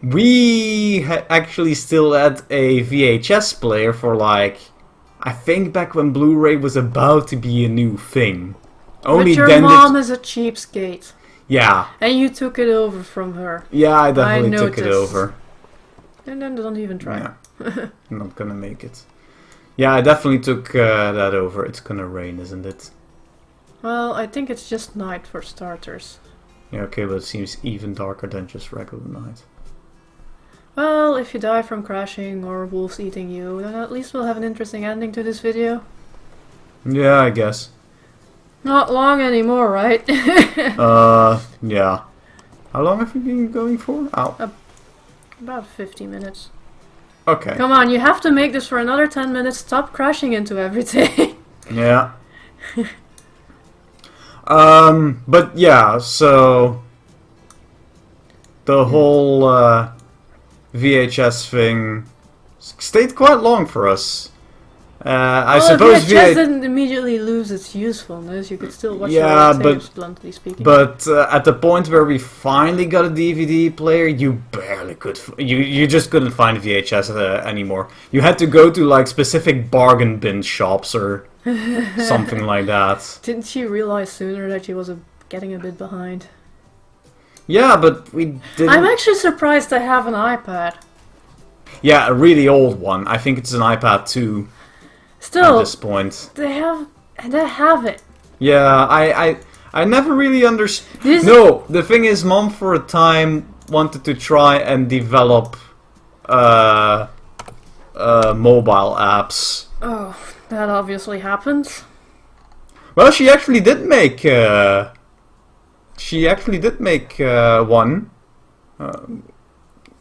We actually still had a VHS player for like... I think back when Blu-ray was about to be a new thing. But your mom is a cheapskate. Yeah. And you took it over from her. Yeah, I definitely took it over. And then don't even try. Yeah. I'm not gonna make it. Yeah, I definitely took that over. It's gonna rain, isn't it? Well, I think it's just night for starters. Yeah, okay, but it seems even darker than just regular night. Well, if you die from crashing or wolves eating you, then at least we'll have an interesting ending to this video. Yeah, I guess. Not long anymore, right? Yeah. How long have you been going for? Ow. About 50 minutes. Okay. Come on, you have to make this for another 10 minutes. Stop crashing into everything. Yeah. But yeah, so... The whole, VHS thing stayed quite long for us. I suppose VHS didn't immediately lose its usefulness. You could still watch tapes, bluntly speaking. But at the point where we finally got a DVD player, you barely could. You just couldn't find VHS anymore. You had to go to like specific bargain bin shops or something like that. Didn't she realize sooner that she was getting a bit behind? Yeah, but we didn't... I'm actually surprised I have an iPad. Yeah, a really old one. I think it's an iPad 2. Still, at this point. They have it. Yeah, I never really understood... No, the thing is, Mom for a time wanted to try and develop mobile apps. Oh, that obviously happened. Well, she actually did make... one.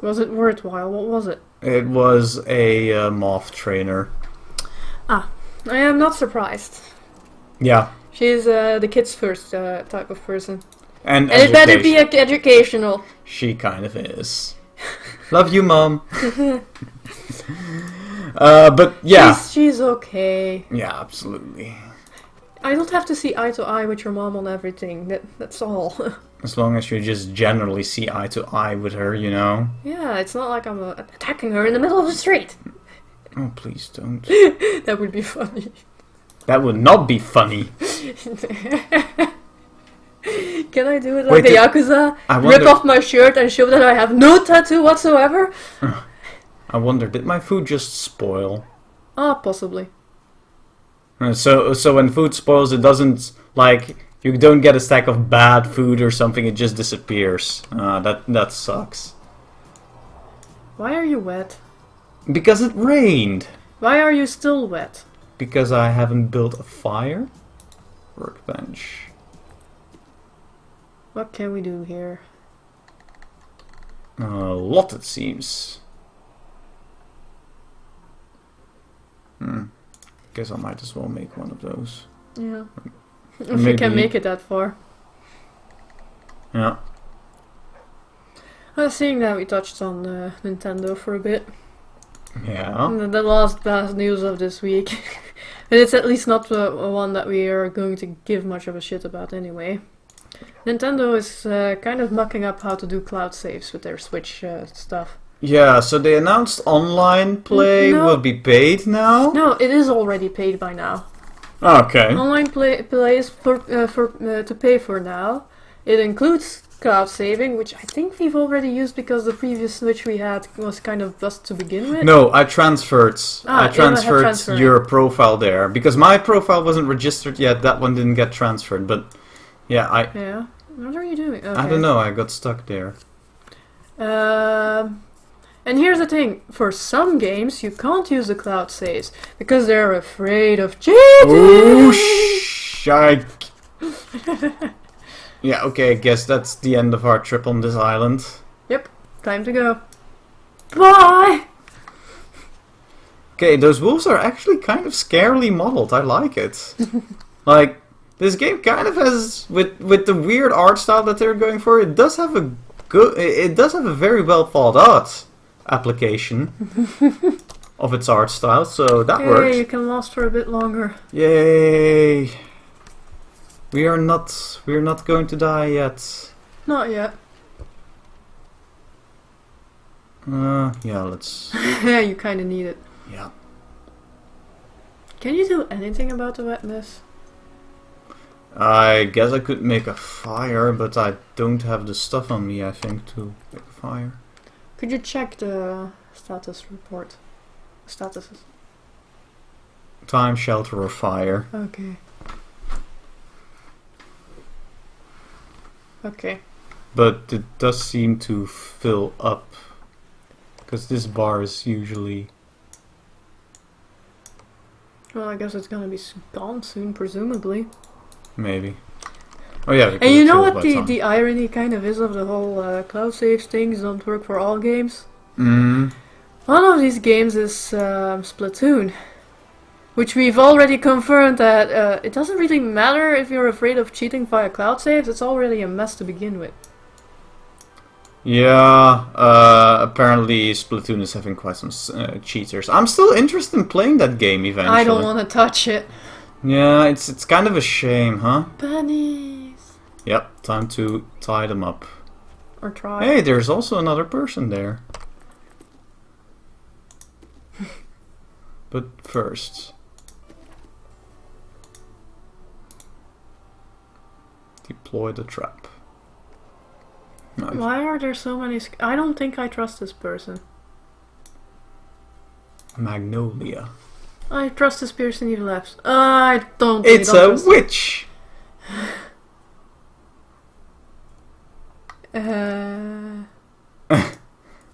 Was it worthwhile? What was it? It was a moth trainer. Ah, I am not surprised. Yeah. She's the kids first type of person. And it better be educational. She kind of is. Love you, Mom. But yeah. She's okay. Yeah, absolutely. I don't have to see eye to eye with your mom on everything. That's all. As long as you just generally see eye to eye with her, you know? Yeah, it's not like I'm attacking her in the middle of the street. Oh, please don't. That would be funny. That would not be funny. Can I do it like the Yakuza? Rip off my shirt and show that I have no tattoo whatsoever? I wonder, did my food just spoil? Ah, possibly. So when food spoils, it doesn't, like, you don't get a stack of bad food or something, it just disappears. That sucks. Why are you wet? Because it rained. Why are you still wet? Because I haven't built a fire. Workbench. What can we do here? A lot, it seems. Guess I might as well make one of those. Yeah. If you can make it that far. Yeah. Seeing that we touched on Nintendo for a bit. Yeah. And the last bad news of this week. And it's at least not the one that we are going to give much of a shit about anyway. Nintendo is kind of mucking up how to do cloud saves with their Switch stuff. Yeah, so they announced online play will be paid now? No, it is already paid by now. Okay. Online play is to pay for now. It includes cloud saving, which I think we've already used because the previous Switch we had was kind of bust to begin with. No, I transferred. I transferred transferring. your profile there because my profile wasn't registered yet. That one didn't get transferred, but yeah, Yeah. What are you doing? Okay. I don't know. I got stuck there. And here's the thing: for some games, you can't use the cloud saves because they're afraid of cheating. Ooh, shike. Yeah, okay, I guess that's the end of our trip on this island. Yep, time to go. Bye! Okay, those wolves are actually kind of scarily modeled. I like it. Like, this game kind of has, with the weird art style that they're going for, it does have a very well thought out application of its art style, so that works. Yay, you can last for a bit longer. Yay! We're not going to die yet. Not yet. Yeah, let's... Yeah, you kind of need it. Yeah. Can you do anything about the wetness? I guess I could make a fire, but I don't have the stuff on me, I think, to make a fire. Could you check the status report? Statuses. Time, shelter, or fire. Okay. Okay. But it does seem to fill up. Because this bar is usually... Well, I guess it's gonna be gone soon, presumably. Maybe. Oh yeah, because And you it know fills what by the, time. the irony kind of is of the whole cloud saves things don't work for all games? Mm. One of these games is Splatoon. Which we've already confirmed that it doesn't really matter if you're afraid of cheating via cloud saves, it's already a mess to begin with. Yeah, apparently Splatoon is having quite some cheaters. I'm still interested in playing that game eventually. I don't want to touch it. Yeah, it's kind of a shame, huh? Bunnies. Yep, time to tie them up. Or try. Hey, there's also another person there. But first... deploy the trap. Nice. Why are there so many... I don't think I trust this person. Magnolia. I trust this person you left. I don't. It's really a don't trust witch!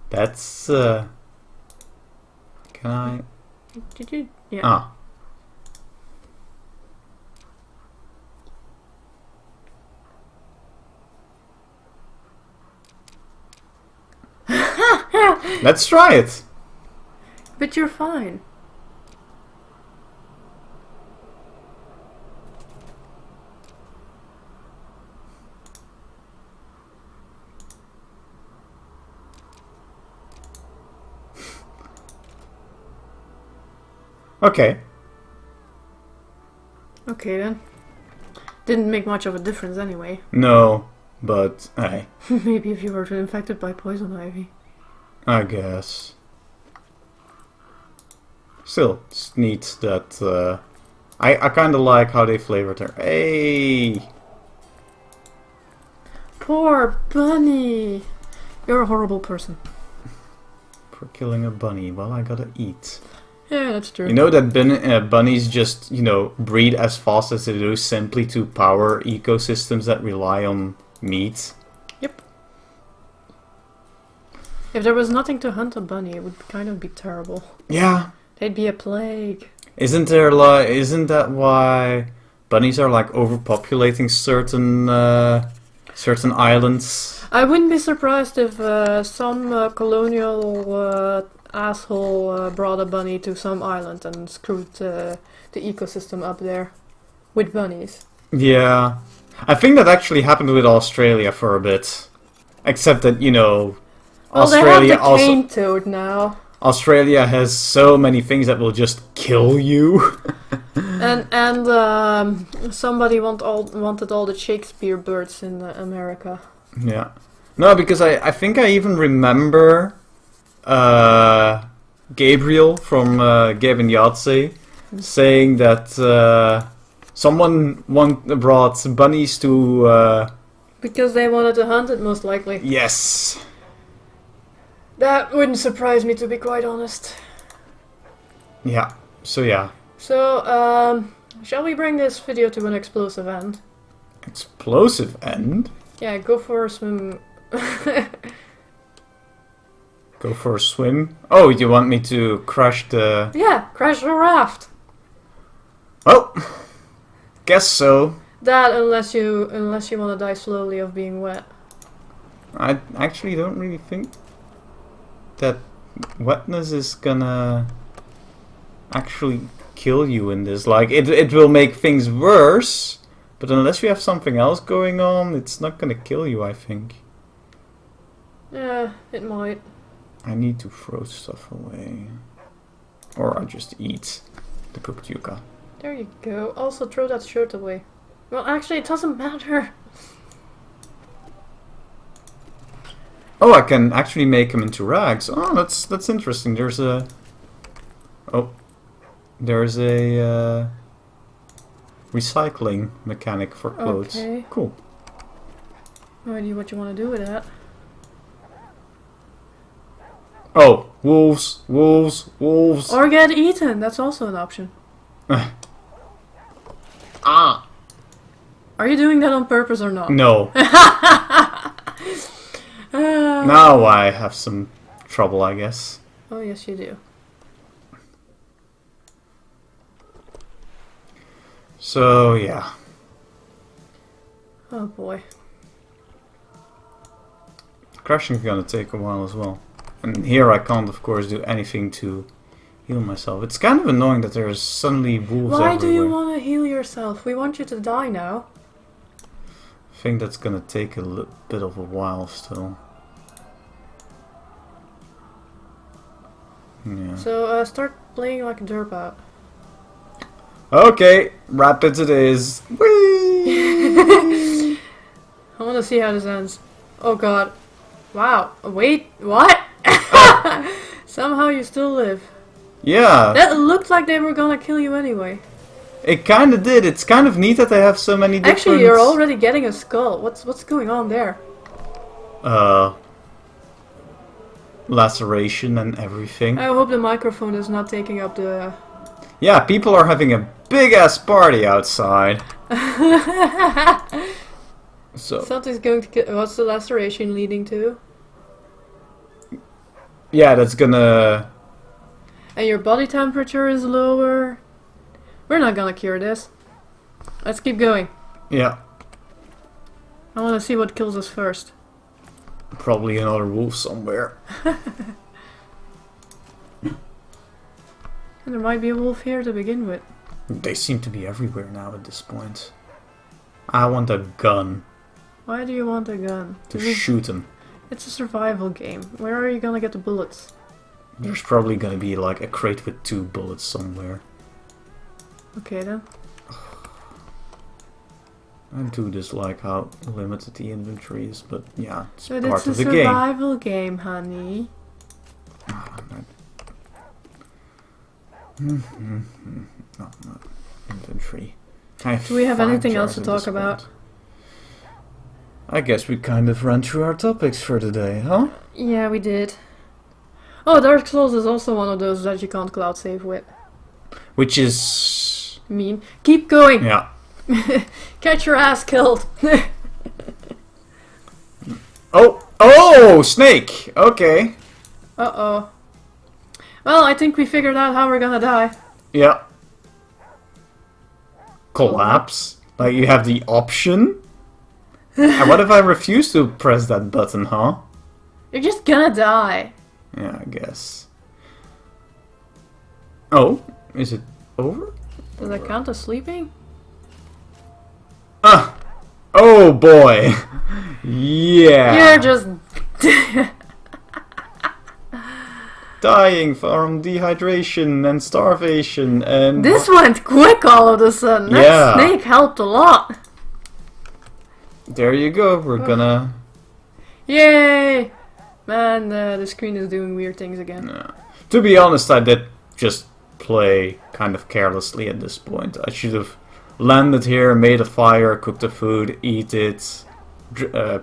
That's, can I... Did you... Yeah. Ah. Let's try it! But you're fine. Okay. Okay then. Didn't make much of a difference anyway. No, but hey, Maybe if you were infected by poison ivy. I guess. Still, it's neat that I kind of like how they flavored her. Hey, Poor bunny. You're a horrible person. for killing a bunny. Well, I gotta eat. Yeah, that's true. You know that bunnies just, breed as fast as they do simply to power ecosystems that rely on meat? Yep. If there was nothing to hunt a bunny, it would kind of be terrible. Yeah. They'd be a plague. Isn't that why bunnies are like overpopulating certain islands? I wouldn't be surprised if some colonial asshole brought a bunny to some island and screwed the ecosystem up there with bunnies. Yeah. I think that actually happened with Australia for a bit. Except that, Well, Australia they have the also... cane toad now. Australia has so many things that will just kill you. And somebody wanted all the Shakespeare birds in America. Yeah. No, because I think I even remember Gabriel from Gabe and Yahtzee saying that someone brought bunnies to... Because they wanted to hunt it, most likely. Yes. That wouldn't surprise me, to be quite honest. Yeah. So yeah. So, shall we bring this video to an explosive end? Explosive end? Yeah, go for a swim. Go for a swim? Oh, you want me to crash the... Yeah, crash the raft. Well, guess so. That, unless you want to die slowly of being wet. I actually don't really think that wetness is gonna actually kill you in this. Like, it will make things worse, but unless you have something else going on, it's not gonna kill you, I think. Yeah, it might. I need to throw stuff away. Or I just eat the cooked yucca. There you go. Also, throw that shirt away. Well, actually, it doesn't matter. Oh, I can actually make them into rags. Oh, that's interesting. There's a... Oh. There's a... recycling mechanic for clothes. Okay. Cool. No idea what you want to do with that. Oh, wolves, wolves, wolves. Or get eaten. That's also an option. Ah. Are you doing that on purpose or not? No. Now I have some trouble, I guess. Oh, yes, you do. So, yeah. Oh, boy. Crashing's gonna take a while as well. And here I can't, of course, do anything to heal myself. It's kind of annoying that there's suddenly wolves everywhere. Why do you want to heal yourself? We want you to die now. I think that's gonna take a bit of a while still. Yeah. So, start playing like a derp out. Okay, rapids it is. Whee! I want to see how this ends. Oh god. Wow. Wait, what? Somehow you still live. Yeah. That looked like they were gonna kill you anyway. It kinda did. It's kind of neat that they have so many different... Actually, you're already getting a skull. What's going on there? Laceration and everything. I hope the microphone is not taking up the... Yeah, people are having a big-ass party outside. So... Something's going to kill... What's the laceration leading to? Yeah, that's gonna... And your body temperature is lower. We're not gonna cure this. Let's keep going. Yeah. I want to see what kills us first. Probably another wolf somewhere. And there might be a wolf here to begin with. They seem to be everywhere now at this point. I want a gun. Why do you want a gun? To shoot them. It's a survival game. Where are you gonna get the bullets? There's probably gonna be like a crate with 2 bullets somewhere. Okay then. I do dislike how limited the inventory is, but yeah, it's But part it's a of the game. survival game, honey. Not inventory. Do we have anything else to talk about? I guess we kind of ran through our topics for today, huh? Yeah, we did. Oh, Dark Souls is also one of those that you can't cloud save with. Which is... Mean. Keep going! Yeah. Get your ass killed! Oh! Oh! Snake! Okay. Uh-oh. Well, I think we figured out how we're gonna die. Yeah. Collapse? Like you have the option? And what if I refuse to press that button, huh? You're just gonna die. Yeah, I guess. Oh, is it over? Does that count as sleeping? Ah! Oh boy! Yeah! You're just... Dying from dehydration and starvation and... This went quick all of a sudden. That Yeah. snake helped a lot. There you go, we're gonna... Yay! Man, the screen is doing weird things again. To be honest, I did just play kind of carelessly at this point. I should have landed here, made a fire, cooked the food, eat it,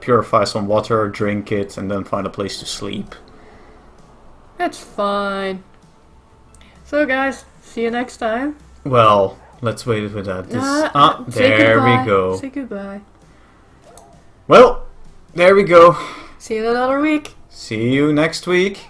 purify some water, drink it, and then find a place to sleep. It's fine. So guys, see you next time. Well, let's wait with that. Say There goodbye. we go. Say goodbye. Well, there we go. See you in another week. See you next week.